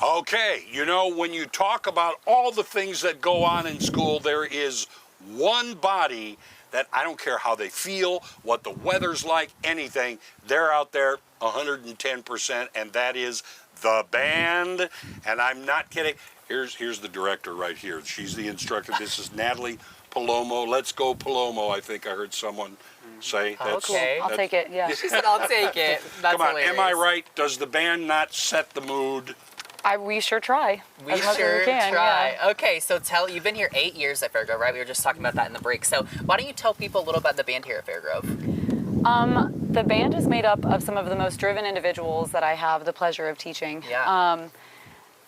Okay, you know, when you talk about all the things that go on in school, there is one body that I don't care how they feel, what the weather's like, anything, they're out there 110%, and that is the band. And I'm not kidding. Here's the director right here. She's the instructor. This is Natalie Palomo. Let's go Palomo, I think I heard someone say. Okay. I'll take it, yeah. She said, I'll take it. That's Come on, hilarious. am I right? Does the band not set the mood? We sure try. We as much as sure we can, try. Yeah. Okay, so you've been here 8 years at Fairgrove, right? We were just talking about that in the break. So why don't you tell people a little about the band here at Fairgrove? The band is made up of some of the most driven individuals that I have the pleasure of teaching. Yeah.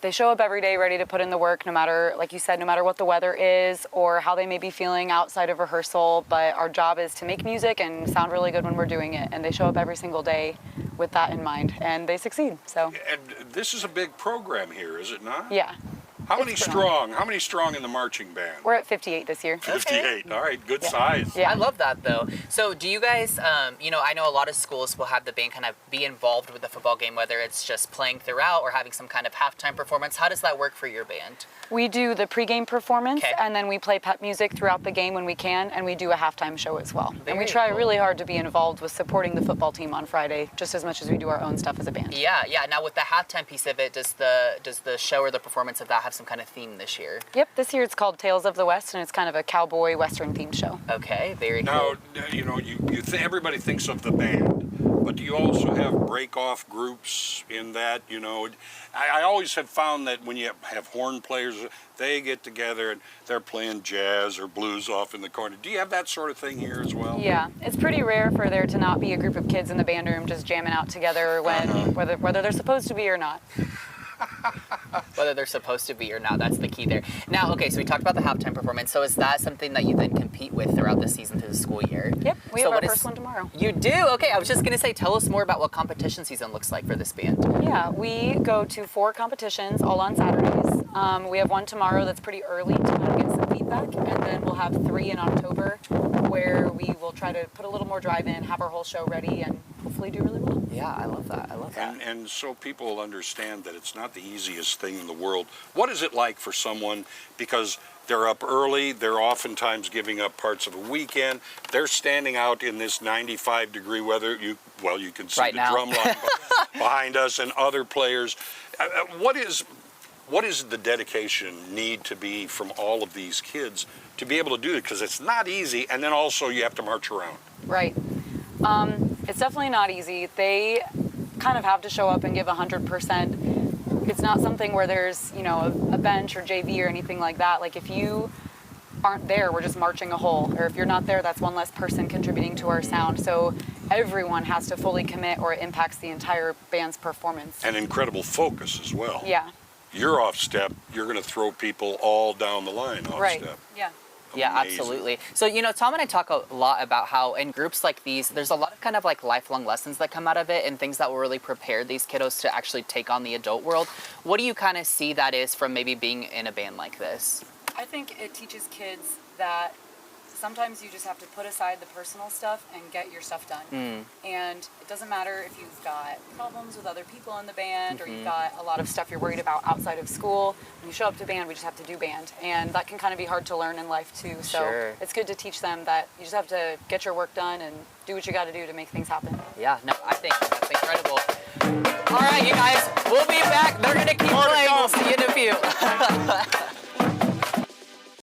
They show up every day ready to put in the work, no matter, like you said, no matter what the weather is or how they may be feeling outside of rehearsal. But our job is to make music and sound really good when we're doing it. And they show up every single day with that in mind, and they succeed. So. And this is a big program here, is it not? Yeah. How many strong? How many strong in the marching band? We're at 58 this year. 58. All right, good size. Yeah. I love that, though. So do you guys, I know a lot of schools will have the band kind of be involved with the football game, whether it's just playing throughout or having some kind of halftime performance. How does that work for your band? We do the pregame performance, Okay. and then we play pep music throughout the game when we can, and we do a halftime show as well. And we Very try cool. really hard to be involved with supporting the football team on Friday, just as much as we do our own stuff as a band. Yeah. Now with the halftime piece of it, does the show or the performance of that have some kind of theme this year? Yep, this year it's called Tales of the West, and it's kind of a cowboy western themed show. Okay, very Now, cool. you know, everybody thinks of the band, but do you also have break-off groups in that? You know, I always have found that when you have horn players, they get together and they're playing jazz or blues off in the corner. Do you have that sort of thing here as well? Yeah, it's pretty rare for there to not be a group of kids in the band room just jamming out together when whether they're supposed to be or not. Whether they're supposed to be or not, that's the key there. Now, okay, so we talked about the halftime performance. So is that something that you then compete with throughout the season through the school year? Yep, we have our first one tomorrow. You do? Okay, I was just going to say, tell us more about what competition season looks like for this band. Yeah, we go to 4 competitions, all on Saturdays. We have one tomorrow that's pretty early to kind of get some feedback, and then we'll have 3 in October where we will try to put a little more drive in, have our whole show ready, and hopefully do really well. Yeah, I love that. And so people understand that it's not the easiest thing in the world. What is it like for someone, because they're up early, they're oftentimes giving up parts of a weekend, they're standing out in this 95-degree weather, you can see right the now. drum line behind us and other players. What is the dedication need to be from all of these kids to be able to do it? Because it's not easy, and then also you have to march around. Right. It's definitely not easy. They kind of have to show up and give 100%. It's not something where there's, a bench or JV or anything like that. Like if you aren't there, we're just marching a hole. Or if you're not there, that's one less person contributing to our sound. So everyone has to fully commit or it impacts the entire band's performance. And incredible focus as well. Yeah. You're off step, you're going to throw people all down the line off Right. step. Yeah. Yeah, Amazing. absolutely. So, Tom and I talk a lot about how in groups like these, there's a lot of kind of like lifelong lessons that come out of it and things that will really prepare these kiddos to actually take on the adult world. What do you kind of see that is from maybe being in a band like this? I think it teaches kids that sometimes you just have to put aside the personal stuff and get your stuff done. And it doesn't matter if you've got problems with other people in the band or you've got a lot of stuff you're worried about outside of school. When you show up to band, we just have to do band. And that can kind of be hard to learn in life too. So Sure. it's good to teach them that you just have to get your work done and do what you got to do to make things happen. Yeah, no, I think that's incredible. All right, you guys, we'll be back. They're going to keep playing. We'll see you in a few.